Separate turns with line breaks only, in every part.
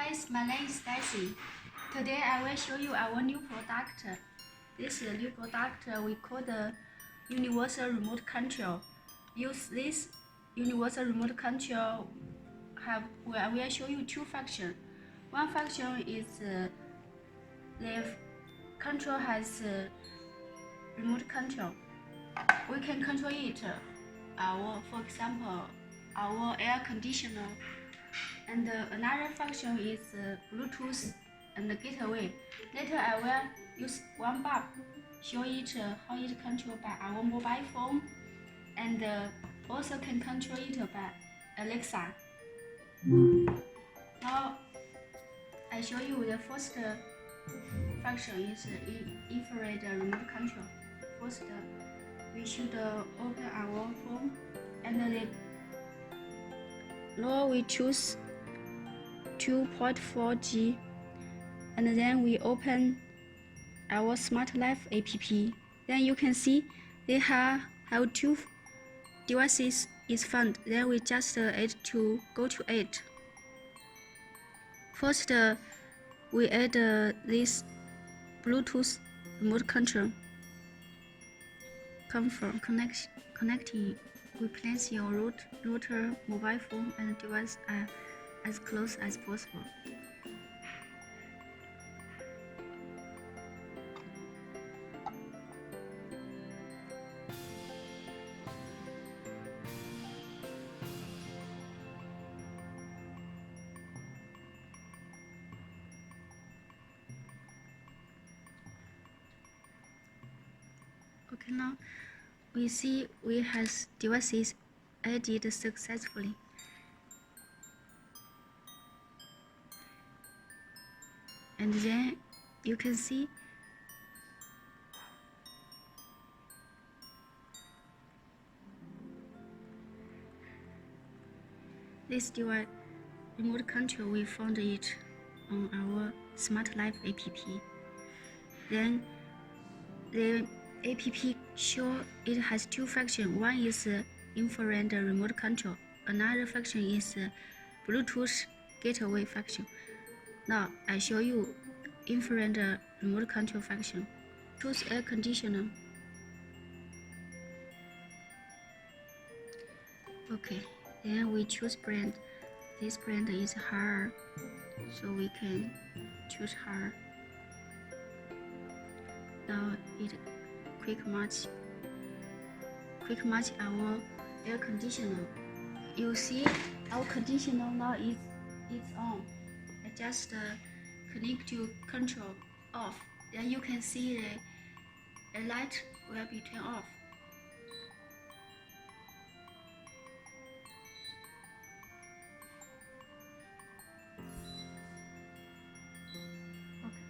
guys, my name is Daisy. Today I will show you our new product. This new product we call the universal remote control. Use this universal remote control I will show you two functions. One function is the control has remote control. We can control it. For example, our air conditioner. And another function is Bluetooth and the gateway. Later I will use one bulb, show it how it controlled by our mobile phone, and also can control it by Alexa. Now I show you the first function is infrared remote control. First, we should open our phone, and now we choose 2.4G, and then we open our Smart Life app. Then you can see they have two devices is found. Then we just add to go to it. First, we add this Bluetooth remote control. Connecting. We place your router, mobile phone, and device as close as possible. Okay, now we see we has devices added successfully. And then you can see this device remote control. We found it on our Smart Life app. Then the app show it has two functions. One is infrared remote control. Another function is Bluetooth gateway function. Now I show you infrared remote control function. Choose air conditioner. Okay, then we choose brand. This brand is her, so we can choose her. Now it quick match our air conditioner. You see our conditioner now is on. I just connect to control off. Then you can see the light will be turned off. Okay.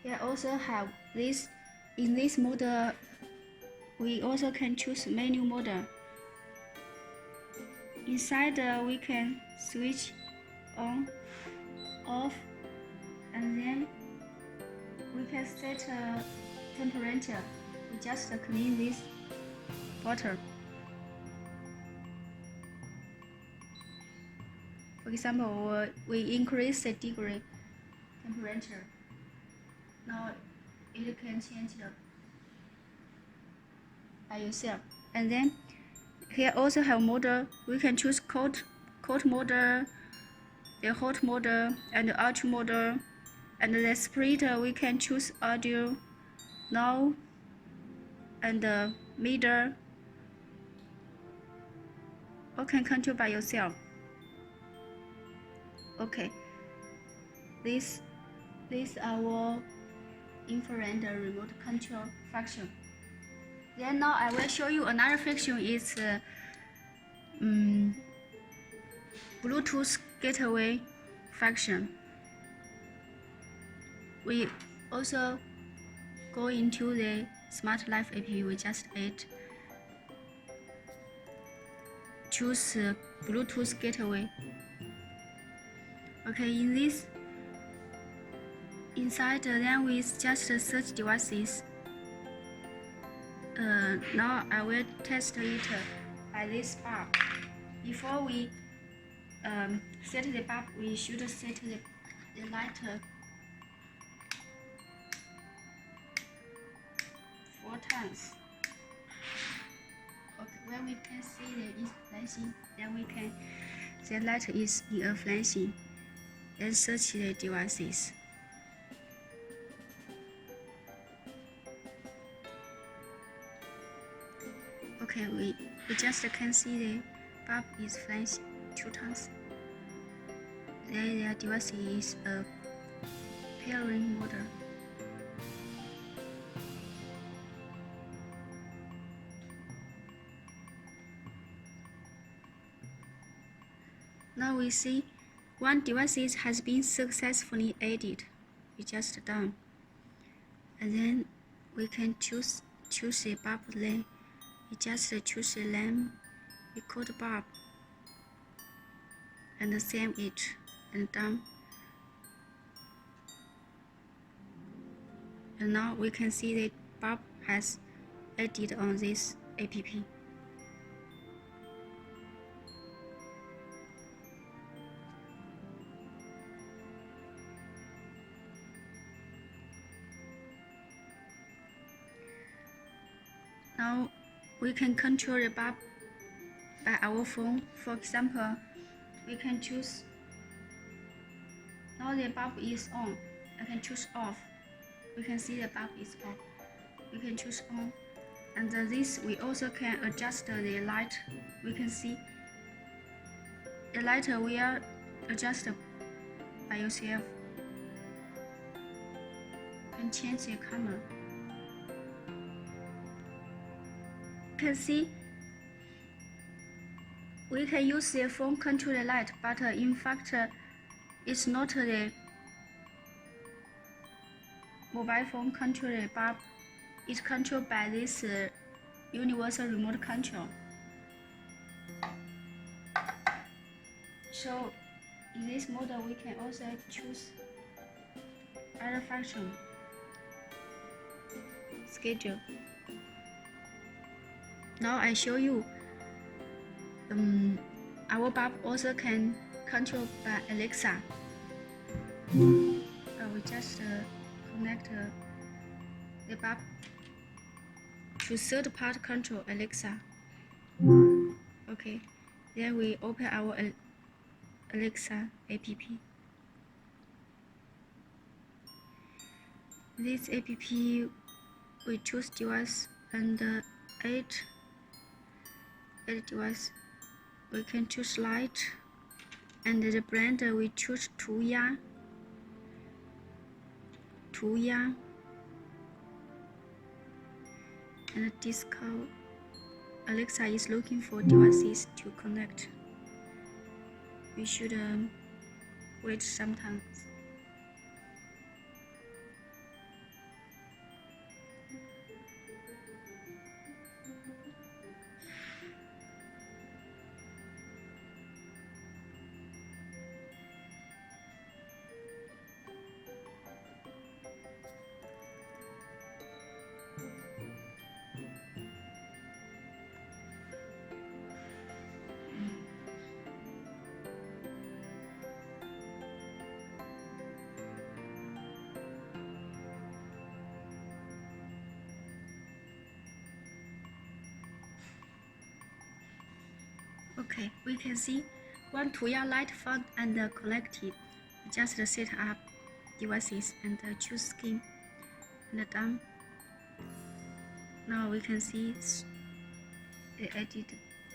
We also have this. In this model, we also can choose menu model. Inside, we can switch on, off, and then we can set temperature. We just clean this bottle. For example, we increase the degree temperature. Now it can change by yourself. And then here also have model. We can choose cold model, the hot model, and the ultra model. And the splitter we can choose audio, now, and middle. Or can control by yourself. Okay. This our infrared remote control function. Then now I will show you another function is Bluetooth gateway function. We also go into the Smart Life app. We just choose Bluetooth gateway. Okay, in this inside, then we just search devices. Now I will test it by this bar. Before we set the bulb, we should set the light 4 times. Okay, when we can see the is flashing, then we can the light is in a flashing. Then search the devices. Okay, we just can see the bulb is flashing 2 times. Then the device is a pairing model. Now we see one device has been successfully added. We just done. And then we can choose the bulb lane. We just choose the lane, record bulb, and save it, and done. And now we can see the bulb has added on this app. Now we can control the bulb by our phone. For example, we can choose, now the bulb is on. I can choose off. We can see the bulb is off. We can choose on. And this we also can adjust the light. We can see the light will adjust by yourself. You can change the color. You can see we can use the phone control the light, but in fact it's not the mobile phone control the bulb. It's controlled by this universal remote control. So in this model we can also choose other function. Schedule. Now I show you our bulb also can control by Alexa. We just connect the bulb to third part control Alexa. Okay, then we open our Alexa app. This app we choose device and add device. We can choose light, and the brand we choose TUYA. And disco. Alexa is looking for devices to connect. We should wait sometimes. Okay, we can see one TUYA light found and collected. Just set up devices and choose scheme and done. Now we can see the edit.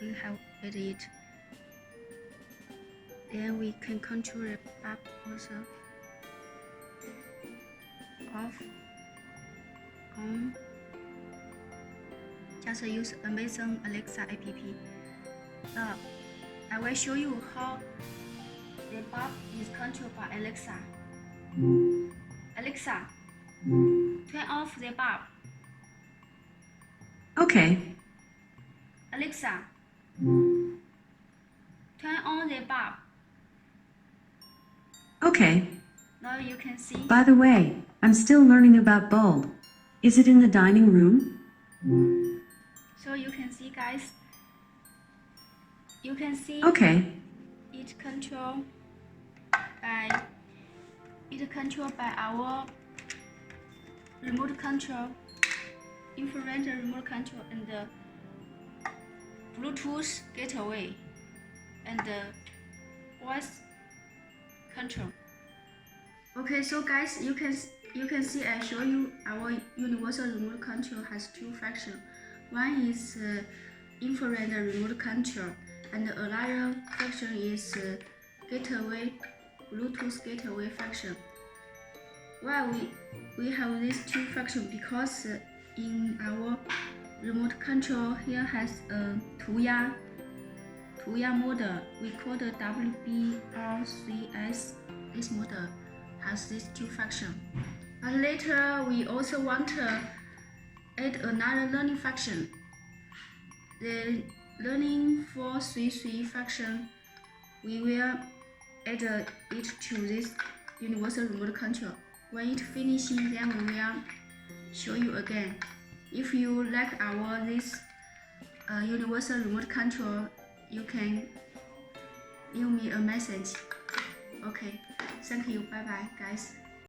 We have added. Then we can control the bulb also. Off, on. Just use Amazon Alexa app. I will show you how the bulb is controlled by Alexa. Alexa, turn off the bulb.
Okay.
Alexa, turn on the bulb.
Okay.
Now you can see.
By the way, I'm still learning about bulb. Is it in the dining room?
So you can see, guys. You can see
Okay.
it it controlled by our remote control, infrared remote control, and the Bluetooth gateway, and the voice control. Okay, so guys, you can see I show you our universal remote control has two functions. One is infrared remote control, and another function is gateway, Bluetooth gateway function. Why we have these two functions? Because in our remote control here has a TUYA model. We call the WIFI+RF. This model has these two functions. But later we also want to add another learning function. The learning 433 function, we will add it to this universal remote control. When it finishes, then we will show you again. If you like this universal remote control, you can leave me a message. Okay, thank you. Bye bye, guys.